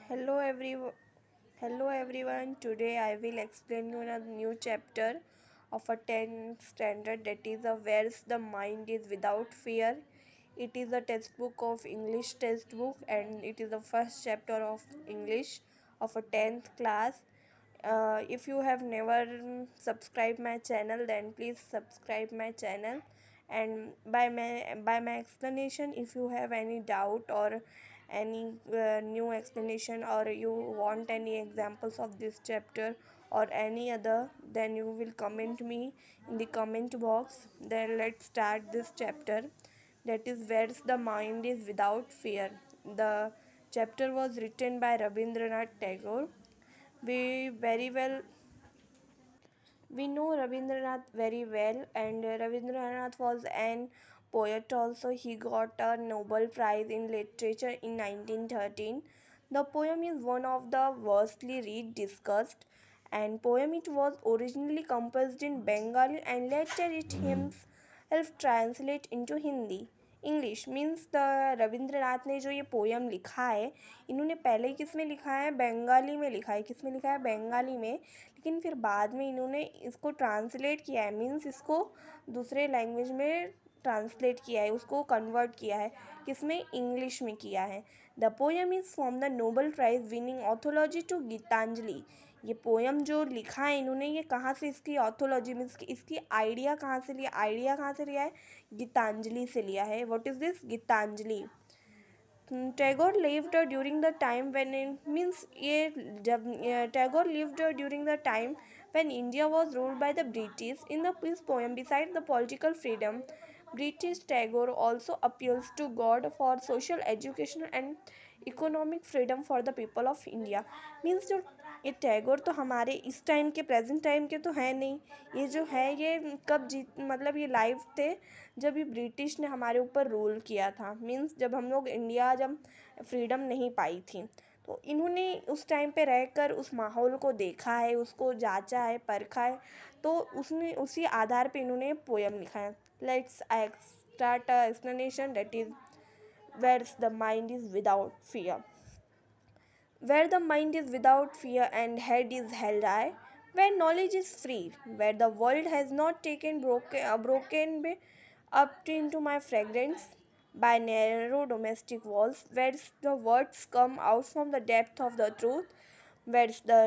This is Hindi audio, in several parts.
Hello hello everyone. Today I will explain you a new chapter of a 10th standard, that is a Where's the Mind is Without Fear. It is a textbook of English textbook, and it is the first chapter of English of a 10th class. If you have never subscribed my channel, then please subscribe my channel. And by my explanation, if you have any doubt or any new explanation, or you want any examples of this chapter or any other, then you will comment me in the comment box. Then let's start this chapter, that is Where's the Mind is Without Fear. The chapter was written by Rabindranath Tagore. we very well we know Rabindranath very well, and Rabindranath was an poet also. He got a Nobel Prize in Literature in 1913. The poem is one of the vastly read discussed and poem. It was originally composed in Bengali and later it himself translate into Hindi. English means the Rabindranath ने जो ये पोयम लिखा है, इन्होंने पहले किस में लिखा है? बंगाली में लिखा है. किस में लिखा है? बंगाली में. लेकिन फिर बाद में इन्होंने इसको ट्रांसलेट किया है, मीन्स इसको दूसरे लैंग्वेज में ट्रांसलेट किया है, उसको कन्वर्ट किया है. किसमें? इंग्लिश में किया है. The poem is from the Nobel prize winning anthology to Gitanjali. ये पोयम जो लिखा है इन्होंने, ये कहाँ से, इसकी ऑथोलॉजी मीन्स इसकी आइडिया कहाँ से लिया? आइडिया कहाँ से लिया है? गीतांजलि से लिया है. What is this? Gitanjali. Tagore lived during the time when means ये जब Tagore lived during the time when India was ruled by the British. In his poem, besides the political freedom, British Tagore also appeals to God for social, educational and economic freedom for the people of India. Means जो ये टैगोर तो हमारे इस टाइम के, प्रेजेंट टाइम के तो है नहीं. ये जो है ये कब जीत, मतलब ये लाइव थे जब ये ब्रिटिश ने हमारे ऊपर रूल किया था. मीन्स जब हम लोग इंडिया, जब फ्रीडम नहीं पाई थी, तो इन्होंने उस टाइम पे रहकर उस माहौल को देखा है, उसको जांचा है, परखा है, तो उसने उसी आधार पे इन्होंने पोयम लिखा है. Let's start a explanation, that is where the mind is without fear. Where the mind is without fear and head is held high, where knowledge is free, where the world has not taken broken up into my fragrance by narrow domestic walls, where the words come out from the depth of the truth, where the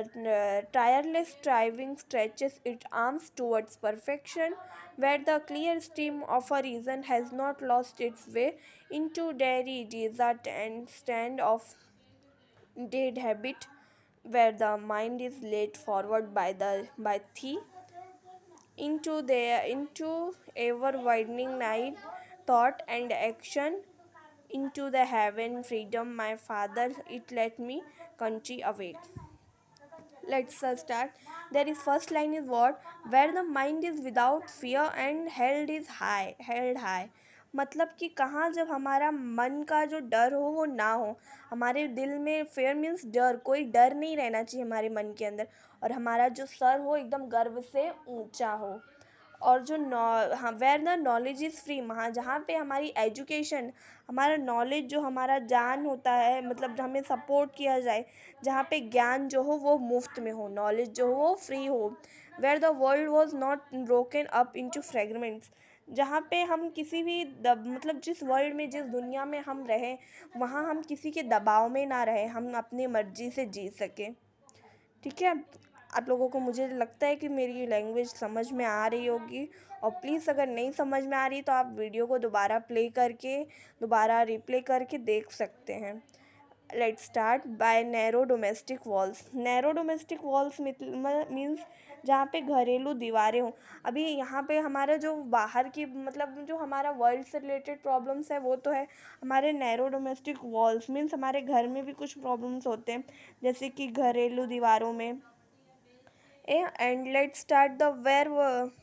tireless striving stretches its arms towards perfection, where the clear stream of a reason has not lost its way into dreary desert and stand of dead habit, where the mind is led forward by thee into ever widening night, thought and action, into the heaven freedom my father it let me country awake. Let's start. There is first line is what? Where the mind is without fear and held high. मतलब कि कहाँ जब हमारा मन का जो डर हो वो ना हो, हमारे दिल में फेयर मीन्स डर, कोई डर नहीं रहना चाहिए हमारे मन के अंदर, और हमारा जो सर हो एकदम गर्व से ऊंचा हो. और जो हाँ, where the knowledge is free, वहाँ जहाँ पे हमारी एजुकेशन, हमारा नॉलेज जो हमारा ज्ञान होता है, मतलब हमें सपोर्ट किया जाए, जहाँ पे ज्ञान जो हो वो मुफ्त में हो, नॉलेज जो हो वो फ्री हो. Where the world was not broken up into fragments, जहाँ पे हम किसी भी मतलब जिस वर्ल्ड में, जिस दुनिया में हम रहें, वहाँ हम किसी के दबाव में ना रहें, हम अपनी मर्जी से जी सकें. ठीक है. आप लोगों को, मुझे लगता है कि मेरी लैंग्वेज समझ में आ रही होगी, और प्लीज़ अगर नहीं समझ में आ रही तो आप वीडियो को दोबारा प्ले करके, दोबारा रिप्ले करके देख सकते हैं. Let's start. By narrow domestic walls. Narrow domestic walls means जहाँ पे घरेलू दीवारें हों. अभी यहाँ पे हमारा जो बाहर की, मतलब जो हमारा वर्ल्ड से रिलेटेड प्रॉब्लम्स है वो तो है. हमारे नैरो डोमेस्टिक वॉल्स मीन्स हमारे घर में भी कुछ प्रॉब्लम्स होते हैं, जैसे कि घरेलू दीवारों में. And let's start the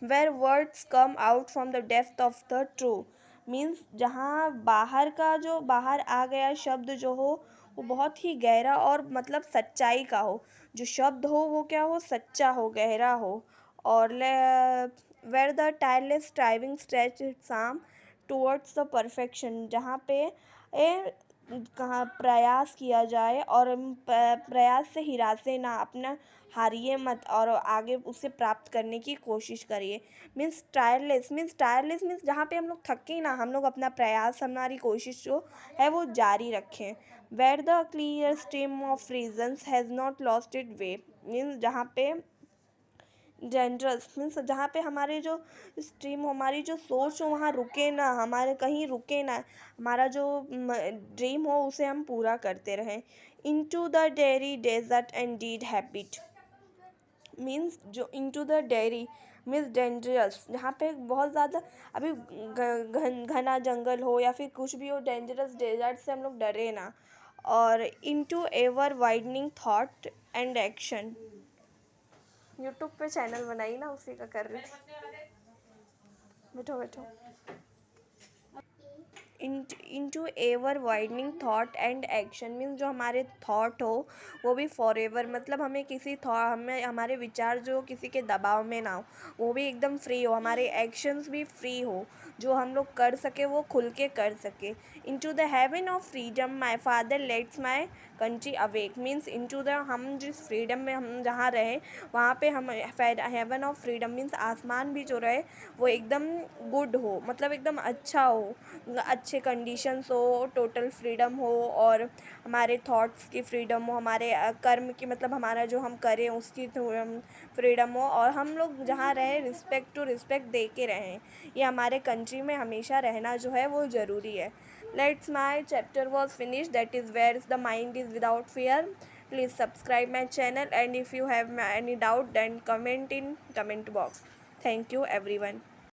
where words come out from the depth of the true. Means जहाँ बाहर का, जो बाहर आ गया शब्द जो हो वो बहुत ही गहरा और मतलब सच्चाई का हो. जो शब्द हो वो क्या हो? सच्चा हो, गहरा हो. और where the tireless striving stretch its arm towards the perfection, जहाँ पे कहाँ प्रयास किया जाए और प्रयास से हिरासे ना, अपना हारिए मत और आगे उसे प्राप्त करने की कोशिश करिए। मीन्स मीन्स जहाँ पे हम लोग थके ना, हम लोग अपना प्रयास, हमारी कोशिश जो है वो जारी रखें। Where the clear stream of reasons has not lost it way, means जहाँ पे जेंडरस मीन्स जहाँ पे हमारे जो स्ट्रीम, हमारी जो सोच हो वहाँ रुके ना, हमारे कहीं रुके ना, हमारा जो ड्रीम हो उसे हम पूरा करते रहें। Into the dreary desert and dead habit, means जो into the dreary means dangerous, जहाँ पे बहुत ज़्यादा अभी घना जंगल हो या फिर कुछ भी हो, डेंजरस डेजर्ट से हम लोग डरे ना। और into ever widening thought and action, YouTube पे चैनल बनाई ना, उसी का कर रही थी। बैठो बैठो। Into ever widening thought and action, means जो हमारे थॉट हो वो भी फॉर एवर, मतलब हमें किसी हमें हमारे विचार जो किसी के दबाव में ना हो, वो भी एकदम फ्री हो, हमारे एक्शंस भी फ्री हो, जो हम लोग कर सके वो खुल के कर सके। Into the haven of freedom my father let's my country awake, means into the, हम जिस फ्रीडम में हम जहाँ रहे वहाँ पे हम हेवन ऑफ फ्रीडम मीन्स आसमान भी जो रहे वो एकदम गुड हो, मतलब एकदम अच्छा हो, अच्छे कंडीशंस हो, टोटल फ्रीडम हो, और हमारे थॉट्स की फ्रीडम हो, हमारे कर्म की, मतलब हमारा जो हम करें उसकी फ्रीडम हो, और हम लोग जहाँ रहें रिस्पेक्ट टू रिस्पेक्ट दे के रहें। ये हमारे कंट्री में हमेशा रहना जो है वो ज़रूरी है। Let's my chapter was finish, that is where the mind is without fear. Please subscribe my channel, and if you have any doubt then comment in comment box. Thank you everyone.